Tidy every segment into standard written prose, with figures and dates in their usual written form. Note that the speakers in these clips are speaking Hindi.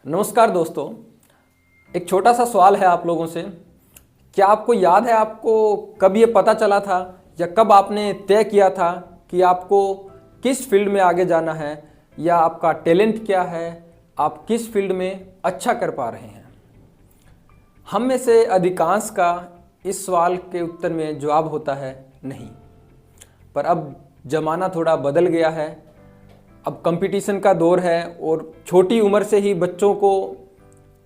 नमस्कार दोस्तों, एक छोटा सा सवाल है आप लोगों से। क्या आपको याद है आपको कब ये पता चला था या कब आपने तय किया था कि आपको किस फील्ड में आगे जाना है या आपका टैलेंट क्या है, आप किस फील्ड में अच्छा कर पा रहे हैं? हम में से अधिकांश का इस सवाल के उत्तर में जवाब होता है नहीं। पर अब ज़माना थोड़ा बदल गया है। अब कंपटीशन का दौर है और छोटी उम्र से ही बच्चों को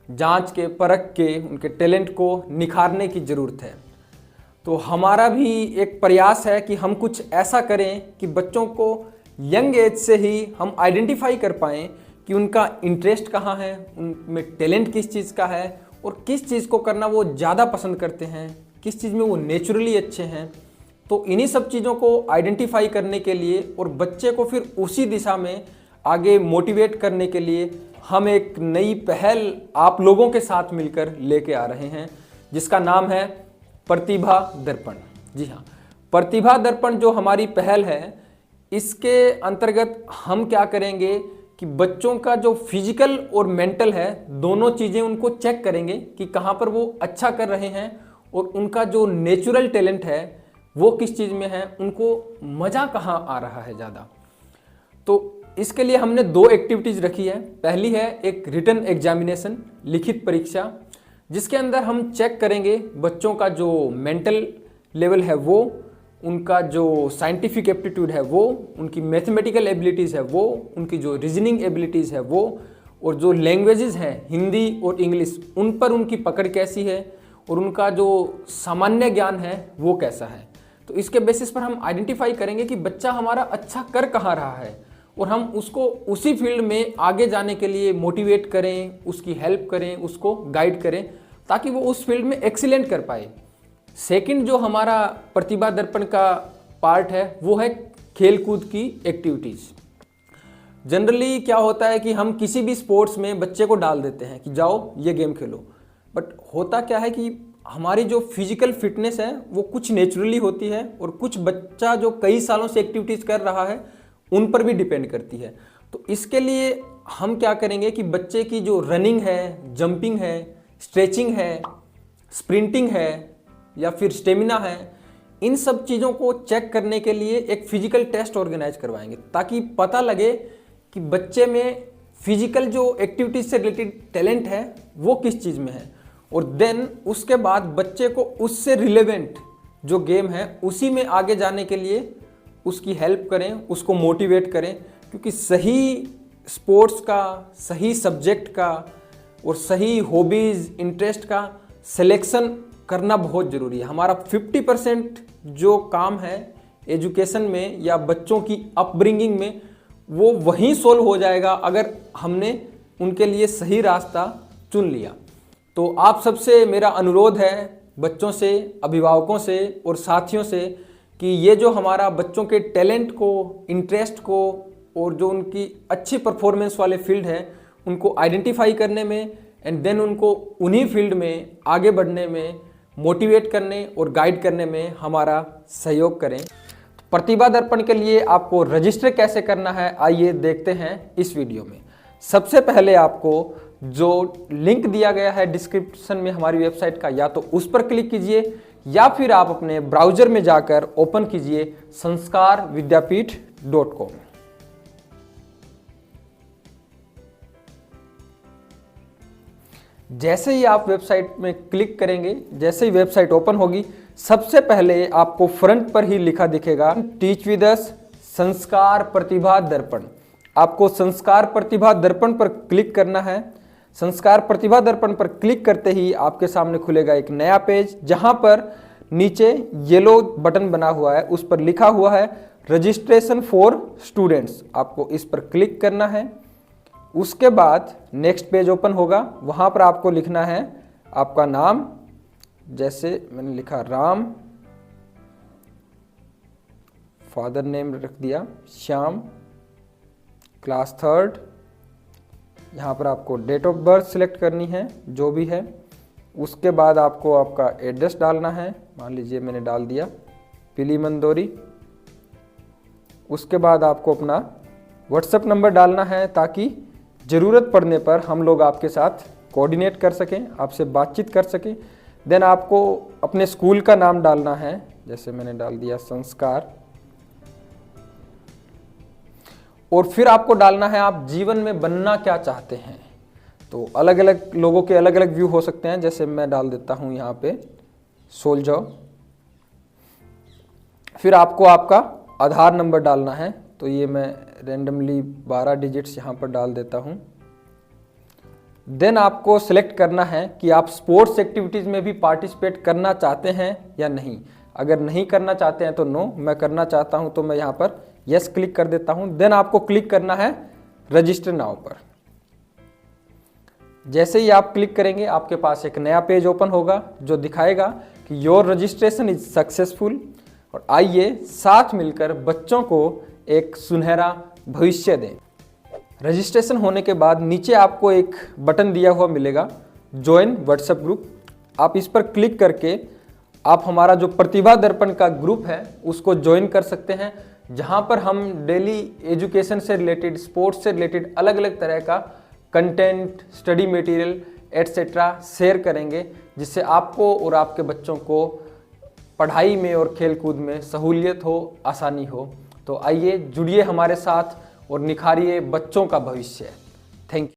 जांच के, परख के उनके टैलेंट को निखारने की ज़रूरत है। तो हमारा भी एक प्रयास है कि हम कुछ ऐसा करें कि बच्चों को यंग एज से ही हम आइडेंटिफाई कर पाएँ कि उनका इंटरेस्ट कहाँ है, उनमें टैलेंट किस चीज़ का है और किस चीज़ को करना वो ज़्यादा पसंद करते हैं, किस चीज़ में वो नेचुरली अच्छे हैं। तो इन्हीं सब चीज़ों को आइडेंटिफाई करने के लिए और बच्चे को फिर उसी दिशा में आगे मोटिवेट करने के लिए हम एक नई पहल आप लोगों के साथ मिलकर लेके आ रहे हैं, जिसका नाम है प्रतिभा दर्पण। जी हाँ, प्रतिभा दर्पण जो हमारी पहल है, इसके अंतर्गत हम क्या करेंगे कि बच्चों का जो फिजिकल और मेंटल है, दोनों चीज़ें उनको चेक करेंगे कि कहाँ पर वो अच्छा कर रहे हैं और उनका जो नेचुरल टैलेंट है वो किस चीज़ में है, उनको मज़ा कहाँ आ रहा है ज़्यादा। तो इसके लिए हमने दो एक्टिविटीज़ रखी है। पहली है एक रिटन एग्जामिनेशन, लिखित परीक्षा, जिसके अंदर हम चेक करेंगे बच्चों का जो मेंटल लेवल है वो, उनका जो साइंटिफिक एप्टीट्यूड है वो, उनकी मैथमेटिकल एबिलिटीज़ है वो, उनकी जो रीजनिंग एबिलिटीज़ है वो, और जो लैंग्वेजेस हैं हिंदी और इंग्लिश, उन पर उनकी पकड़ कैसी है और उनका जो सामान्य ज्ञान है वो कैसा है। तो इसके बेसिस पर हम आइडेंटिफाई करेंगे कि बच्चा हमारा अच्छा कर कहाँ रहा है और हम उसको उसी फील्ड में आगे जाने के लिए मोटिवेट करें, उसकी हेल्प करें, उसको गाइड करें ताकि वो उस फील्ड में एक्सीलेंट कर पाए। सेकंड जो हमारा प्रतिभा दर्पण का पार्ट है वो है खेलकूद की एक्टिविटीज़। जनरली क्या होता है कि हम किसी भी स्पोर्ट्स में बच्चे को डाल देते हैं कि जाओ ये गेम खेलो, बट होता क्या है कि हमारी जो फिजिकल फिटनेस है वो कुछ नेचुरली होती है और कुछ बच्चा जो कई सालों से एक्टिविटीज़ कर रहा है उन पर भी डिपेंड करती है। तो इसके लिए हम क्या करेंगे कि बच्चे की जो रनिंग है, जंपिंग है, स्ट्रेचिंग है, स्प्रिंटिंग है या फिर स्टेमिना है, इन सब चीज़ों को चेक करने के लिए एक फिजिकल टेस्ट ऑर्गेनाइज करवाएंगे ताकि पता लगे कि बच्चे में फिजिकल जो एक्टिविटीज से रिलेटेड टैलेंट है वो किस चीज़ में है। और देन उसके बाद बच्चे को उससे रिलेवेंट जो गेम है उसी में आगे जाने के लिए उसकी हेल्प करें, उसको मोटिवेट करें, क्योंकि सही स्पोर्ट्स का, सही सब्जेक्ट का और सही हॉबीज़, इंटरेस्ट का सिलेक्शन करना बहुत ज़रूरी है। हमारा 50% जो काम है एजुकेशन में या बच्चों की अपब्रिंगिंग में वो वहीं सोल्व हो जाएगा अगर हमने उनके लिए सही रास्ता चुन लिया। तो आप सबसे मेरा अनुरोध है, बच्चों से, अभिभावकों से और साथियों से, कि ये जो हमारा बच्चों के टैलेंट को, इंटरेस्ट को और जो उनकी अच्छी परफॉर्मेंस वाले फील्ड है उनको आइडेंटिफाई करने में एंड देन उनको उन्हीं फील्ड में आगे बढ़ने में मोटिवेट करने और गाइड करने में हमारा सहयोग करें। प्रतिभा दर्पण के लिए आपको रजिस्टर कैसे करना है, आइए देखते हैं इस वीडियो में। सबसे पहले आपको जो लिंक दिया गया है डिस्क्रिप्शन में हमारी वेबसाइट का, या तो उस पर क्लिक कीजिए या फिर आप अपने ब्राउजर में जाकर ओपन कीजिए sanskarvidyapith.com। जैसे ही आप वेबसाइट में क्लिक करेंगे, जैसे ही वेबसाइट ओपन होगी, सबसे पहले आपको फ्रंट पर ही लिखा दिखेगा टीच विद अस संस्कार प्रतिभा दर्पण। आपको संस्कार प्रतिभा दर्पण पर क्लिक करना है। संस्कार प्रतिभा दर्पण पर क्लिक करते ही आपके सामने खुलेगा एक नया पेज, जहां पर नीचे येलो बटन बना हुआ है, उस पर लिखा हुआ है रजिस्ट्रेशन फॉर स्टूडेंट्स। आपको इस पर क्लिक करना है। उसके बाद नेक्स्ट पेज ओपन होगा, वहां पर आपको लिखना है आपका नाम, जैसे मैंने लिखा राम, फादर नेम रख दिया श्याम, क्लास 3rd। यहाँ पर आपको डेट ऑफ बर्थ सिलेक्ट करनी है जो भी है। उसके बाद आपको आपका एड्रेस डालना है, मान लीजिए मैंने डाल दिया पीली मंदोरी। उसके बाद आपको अपना व्हाट्सएप नंबर डालना है ताकि ज़रूरत पड़ने पर हम लोग आपके साथ कोऑर्डिनेट कर सकें, आपसे बातचीत कर सकें। देन आपको अपने स्कूल का नाम डालना है, जैसे मैंने डाल दिया संस्कार, और फिर आपको डालना है आप जीवन में बनना क्या चाहते हैं। तो अलग अलग लोगों के अलग अलग व्यू हो सकते हैं, जैसे मैं डाल देता हूं यहाँ पे सोल्जर। फिर आपको आपका आधार नंबर डालना है, तो ये मैं रेंडमली 12 डिजिट्स यहाँ पर डाल देता हूँ। देन आपको सिलेक्ट करना है कि आप स्पोर्ट्स एक्टिविटीज़ में भी पार्टिसिपेट करना चाहते हैं या नहीं। अगर नहीं करना चाहते हैं तो नो, मैं करना चाहता हूं तो मैं यहाँ पर यस क्लिक कर देता हूं। देन आपको क्लिक करना है रजिस्टर नाउ पर। जैसे ही आप क्लिक करेंगे आपके पास एक नया पेज ओपन होगा जो दिखाएगा कि योर रजिस्ट्रेशन इज सक्सेसफुल। और आइए साथ मिलकर बच्चों को एक सुनहरा भविष्य दें। रजिस्ट्रेशन होने के बाद नीचे आपको एक बटन दिया हुआ मिलेगा, ज्वाइन व्हाट्सएप ग्रुप। आप इस पर क्लिक करके आप हमारा जो प्रतिभा दर्पण का ग्रुप है उसको ज्वाइन कर सकते हैं, जहां पर हम डेली एजुकेशन से रिलेटेड, स्पोर्ट्स से रिलेटेड अलग अलग तरह का content, study material etcetera share करेंगे, जिससे आपको और आपके बच्चों को पढ़ाई में और खेलकूद में सहूलियत हो, आसानी हो। तो आइए जुड़िए हमारे साथ और निखारिए बच्चों का भविष्य। Thank you.